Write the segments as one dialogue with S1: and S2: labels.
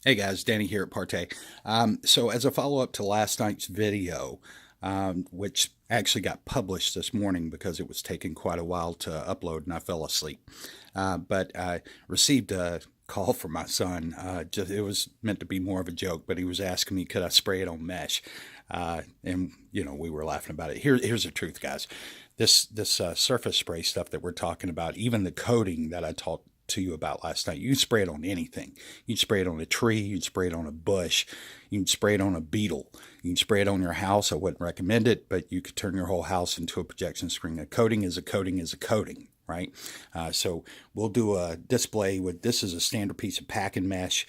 S1: Hey guys, Danny here at Partay. So as a follow-up to last night's video, which actually got published this morning because it was taking quite a while to upload and I fell asleep. But I received a call from my son. It was meant to be more of a joke, but he was asking me could I spray it on mesh, and we were laughing about it. Here's the truth, guys. This surface spray stuff that we're talking about, even the coating that I talked to you about last night. You can spray it on anything. You can spray it on a tree. You can spray it on a bush. You can spray it on a beetle. You can spray it on your house. I wouldn't recommend it, but you could turn your whole house into a projection screen. A coating is a coating is a coating, right? So we'll do a display with this is a standard piece of packing mesh,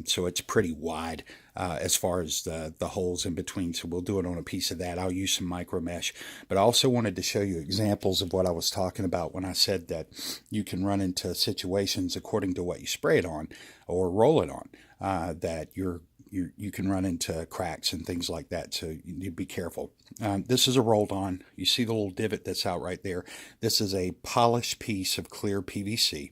S1: so it's pretty wide as far as the holes in between. So we'll do it on a piece of that. I'll use some micro mesh, but I also wanted to show you examples of what I was talking about when I said that you can run into situations according to what you spray it on or roll it on, that you can run into cracks and things like that, so you need to be careful. This is a rolled on. You see the little divot that's out right there. This is a polished piece of clear PVC.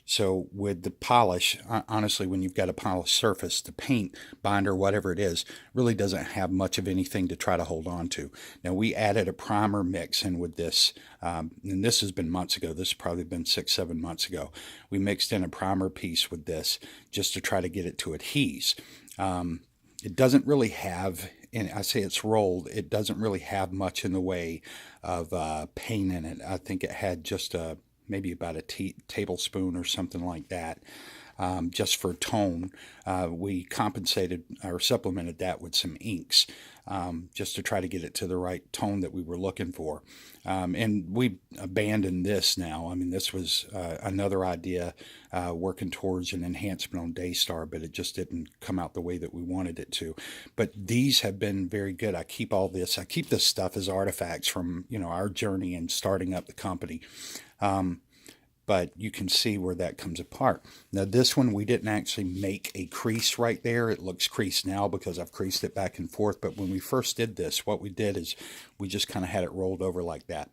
S1: So with the polish, honestly, when you've got a polished surface, the paint, binder, whatever it is, really doesn't have much of anything to try to hold on to. Now, we added a primer mix in with this, and this has been months ago. This has probably been 6-7 months ago. We mixed in a primer piece with this just to try to get it to adhese. It doesn't really have, and I say it's rolled, it doesn't really have much in the way of paint in it. I think it had just maybe about a tablespoon or something like that, just for tone. We compensated or supplemented that with some inks, just to try to get it to the right tone that we were looking for. And we abandoned this now. I mean, this was another idea, working towards an enhancement on Daystar, but it just didn't come out the way that we wanted it to. But these have been very good. I keep this stuff as artifacts from our journey in starting up the company. But you can see where that comes apart. Now this one, we didn't actually make a crease right there. It looks creased now because I've creased it back and forth. But when we first did this, what we did is we just kind of had it rolled over like that,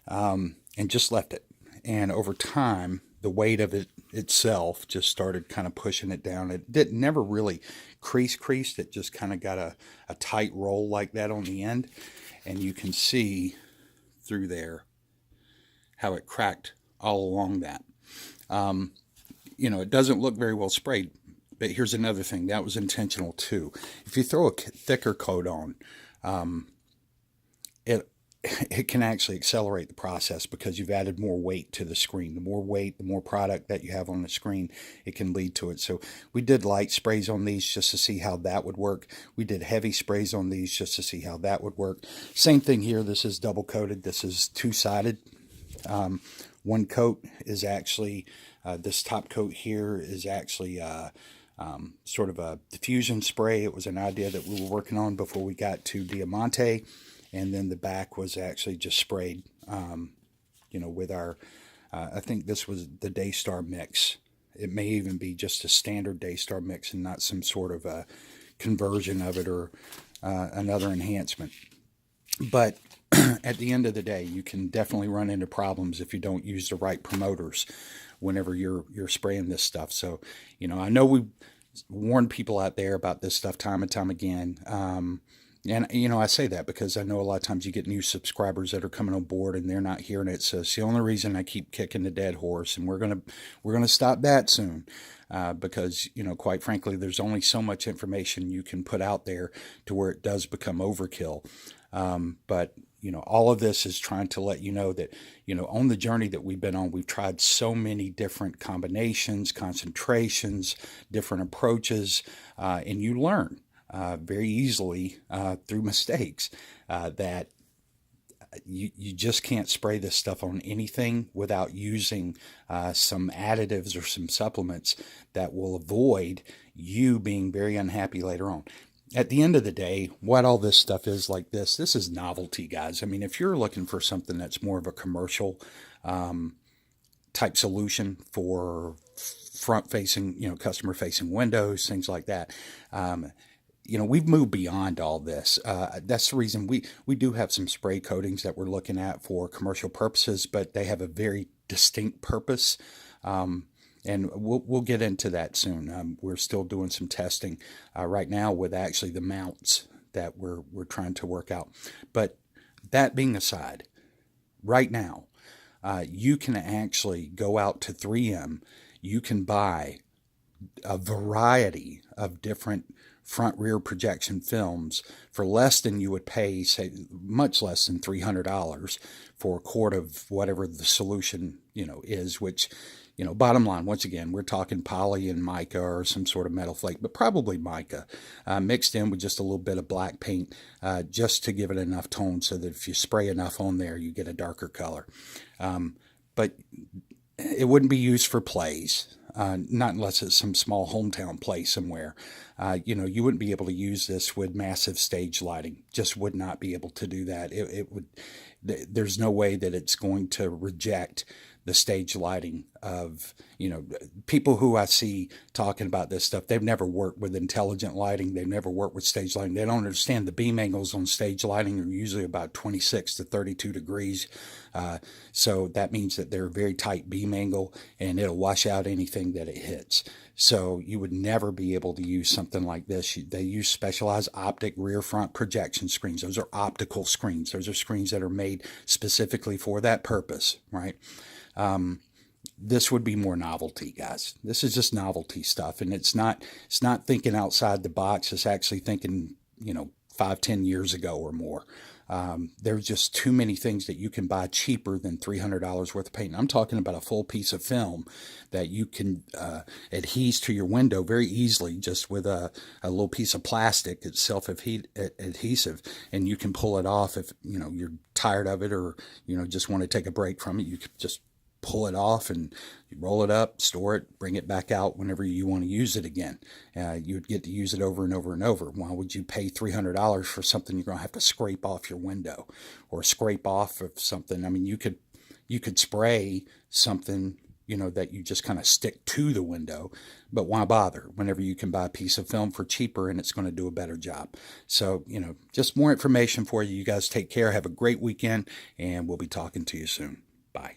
S1: and just left it. And over time, the weight of it itself just started kind of pushing it down. It didn't never really creased. It just kind of got a tight roll like that on the end. And you can see through there how it cracked all along that. It doesn't look very well sprayed, but here's another thing that was intentional too. If you throw a thicker coat on, it it can actually accelerate the process because you've added more weight to the screen. The more weight, the more product that you have on the screen, it can lead to it. So we did light sprays on these just to see how that would work. We did heavy sprays on these just to see how that would work. Same thing here. This is double coated. This is two-sided. One coat is actually, this top coat here is actually sort of a diffusion spray. It was an idea that we were working on before we got to Diamante. And then the back was actually just sprayed, with our, I think this was the Daystar mix. It may even be just a standard Daystar mix and not some sort of a conversion of it or another enhancement. But at the end of the day, you can definitely run into problems if you don't use the right promoters whenever you're spraying this stuff. So, I know we warned people out there about this stuff time and time again. And I say that because I know a lot of times you get new subscribers that are coming on board and they're not hearing it. So it's the only reason I keep kicking the dead horse, and we're gonna stop that soon, because quite frankly, there's only so much information you can put out there to where it does become overkill. But all of this is trying to let you know that on the journey that we've been on, we've tried so many different combinations, concentrations, different approaches, and you learn very easily through mistakes, that you just can't spray this stuff on anything without using some additives or some supplements that will avoid you being very unhappy later on. At the end of the day, what all this stuff is like this is novelty, guys. I mean, if you're looking for something that's more of a commercial type solution for front facing, customer facing windows, things like that, we've moved beyond all this. That's the reason we do have some spray coatings that we're looking at for commercial purposes, but they have a very distinct purpose. And we'll get into that soon. We're still doing some testing right now with actually the mounts that we're trying to work out. But that being aside, right now, you can actually go out to 3M. You can buy a variety of different front rear projection films for less than you would pay, say, much less than $300 for a quart of whatever the solution, is, which, bottom line, once again, we're talking poly and mica or some sort of metal flake, but probably mica, mixed in with just a little bit of black paint, just to give it enough tone so that if you spray enough on there, you get a darker color. But it wouldn't be used for plays. Not unless it's some small hometown play somewhere. You wouldn't be able to use this with massive stage lighting. Just would not be able to do that. It would. There's no way that it's going to reject the stage lighting of, people who I see talking about this stuff. They've never worked with intelligent lighting. They've never worked with stage lighting. They don't understand the beam angles on stage lighting are usually about 26 to 32 degrees. So that means that they're a very tight beam angle and it'll wash out anything that it hits. So you would never be able to use something like this. They use specialized optic rear front projection screens. Those are optical screens. Those are screens that are made specifically for that purpose, right? This would be more novelty, guys. This is just novelty stuff, and it's not thinking outside the box. It's actually thinking, 5-10 years ago or more. There's just too many things that you can buy cheaper than $300 worth of paint. I'm talking about a full piece of film that you can adhere to your window very easily just with a little piece of plastic. It's self-adhesive, and you can pull it off if you're tired of it or just want to take a break from it. You could just pull it off and you roll it up, store it, bring it back out whenever you want to use it again. You'd get to use it over and over and over. Why would you pay $300 for something you're going to have to scrape off your window or scrape off of something? I mean, you could spray something, that you just kind of stick to the window, but why bother whenever you can buy a piece of film for cheaper and it's going to do a better job? So, just more information for you. You guys take care. Have a great weekend, and we'll be talking to you soon. Bye.